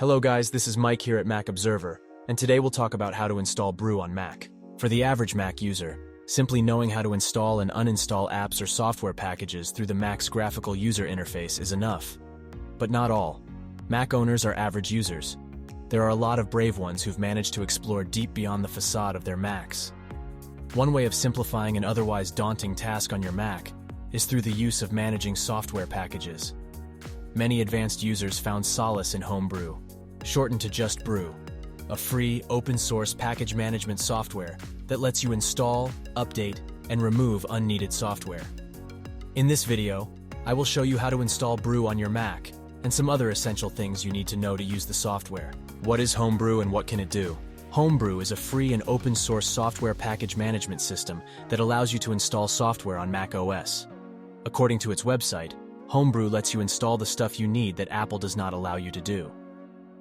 Hello guys, this is Mike here at Mac Observer, and today we'll talk about how to install Brew on Mac. For the average Mac user, simply knowing how to install and uninstall apps or software packages through the Mac's graphical user interface is enough. But not all. Mac owners are average users. There are a lot of brave ones who've managed to explore deep beyond the facade of their Macs. One way of simplifying an otherwise daunting task on your Mac is through the use of managing software packages. Many advanced users found solace in Homebrew, shortened to just Brew, a free, open-source package management software that lets you install, update, and remove unneeded software. In this video, I will show you how to install Brew on your Mac and some other essential things you need to know to use the software. What is Homebrew and what can it do? Homebrew is a free and open-source software package management system that allows you to install software on Mac OS. According to its website, Homebrew lets you install the stuff you need that Apple does not allow you to do.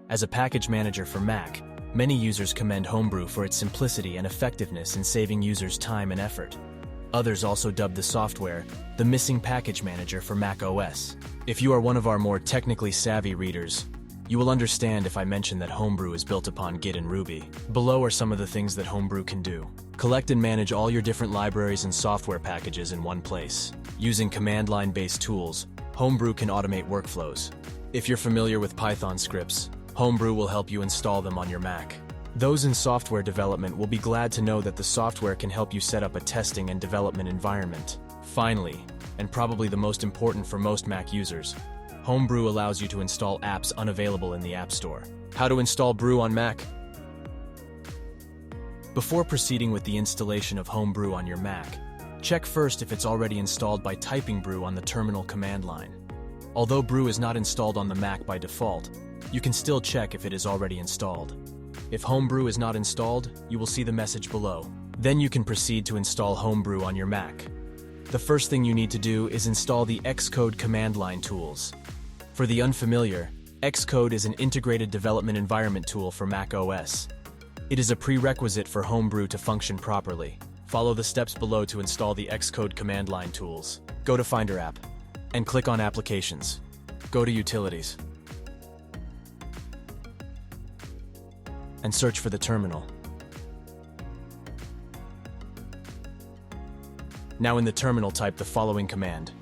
As a package manager for Mac, many users commend Homebrew for its simplicity and effectiveness in saving users time and effort. Others also dub the software the missing package manager for Mac OS. If you are one of our more technically savvy readers, you will understand if I mention that Homebrew is built upon Git and Ruby. Below are some of the things that Homebrew can do. Collect and manage all your different libraries and software packages in one place. Using command line-based tools, Homebrew can automate workflows. If you're familiar with Python scripts, Homebrew will help you install them on your Mac. Those in software development will be glad to know that the software can help you set up a testing and development environment. Finally, and probably the most important for most Mac users, Homebrew allows you to install apps unavailable in the App Store. How to install Brew on Mac? Before proceeding with the installation of Homebrew on your Mac, check first if it's already installed by typing Brew on the terminal command line. Although Brew is not installed on the Mac by default, you can still check if it is already installed. If Homebrew is not installed, you will see the message below. Then you can proceed to install Homebrew on your Mac. The first thing you need to do is install the Xcode command line tools. For the unfamiliar, Xcode is an integrated development environment tool for Mac OS. It is a prerequisite for Homebrew to function properly. Follow the steps below to install the Xcode command line tools. Go to Finder app and click on Applications. Go to Utilities and search for the terminal. Now in the terminal, type the following command.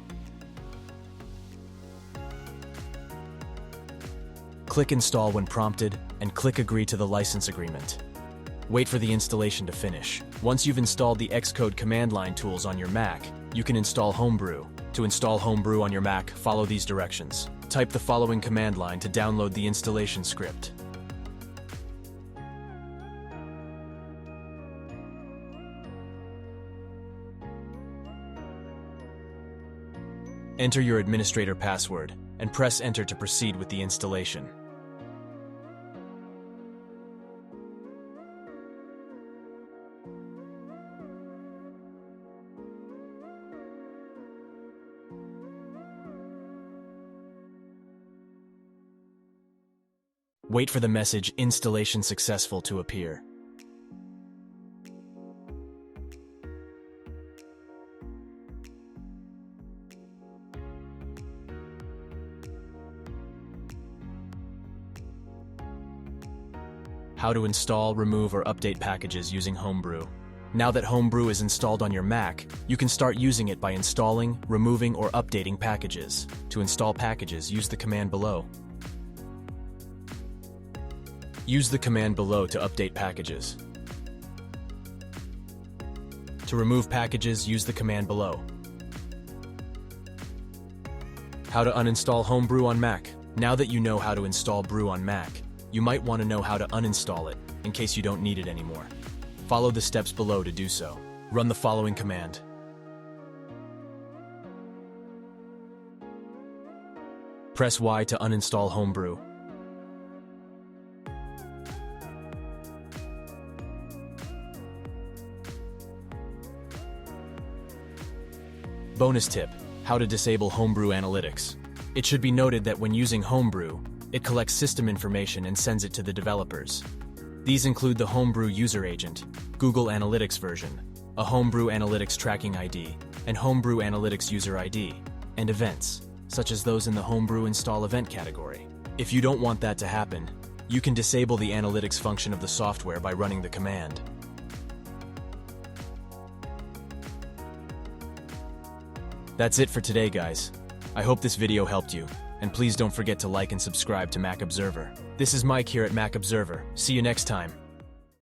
Click Install when prompted and click Agree to the license agreement. Wait for the installation to finish. Once you've installed the Xcode command line tools on your Mac, you can install Homebrew. To install Homebrew on your Mac, follow these directions. Type the following command line to download the installation script. Enter your administrator password and press Enter to proceed with the installation. Wait for the message Installation Successful to appear. How to install, remove, or update packages using Homebrew. Now that Homebrew is installed on your Mac, you can start using it by installing, removing, or updating packages. To install packages, use the command below. Use the command below to update packages. To remove packages, use the command below. How to uninstall Homebrew on Mac. Now that you know how to install Brew on Mac, you might want to know how to uninstall it in case you don't need it anymore. Follow the steps below to do so. Run the following command. Press Y to uninstall Homebrew. Bonus tip: how to disable Homebrew analytics. It should be noted that when using Homebrew, it collects system information and sends it to the developers. These include the Homebrew User Agent, Google Analytics version, a Homebrew Analytics Tracking ID, and Homebrew Analytics User ID, and events, such as those in the Homebrew Install Event category. If you don't want that to happen, You can disable the analytics function of the software by running the command. That's it for today, guys. I hope this video helped you, and please don't forget to like and subscribe to Mac Observer. This is Mike here at Mac Observer. See you next time.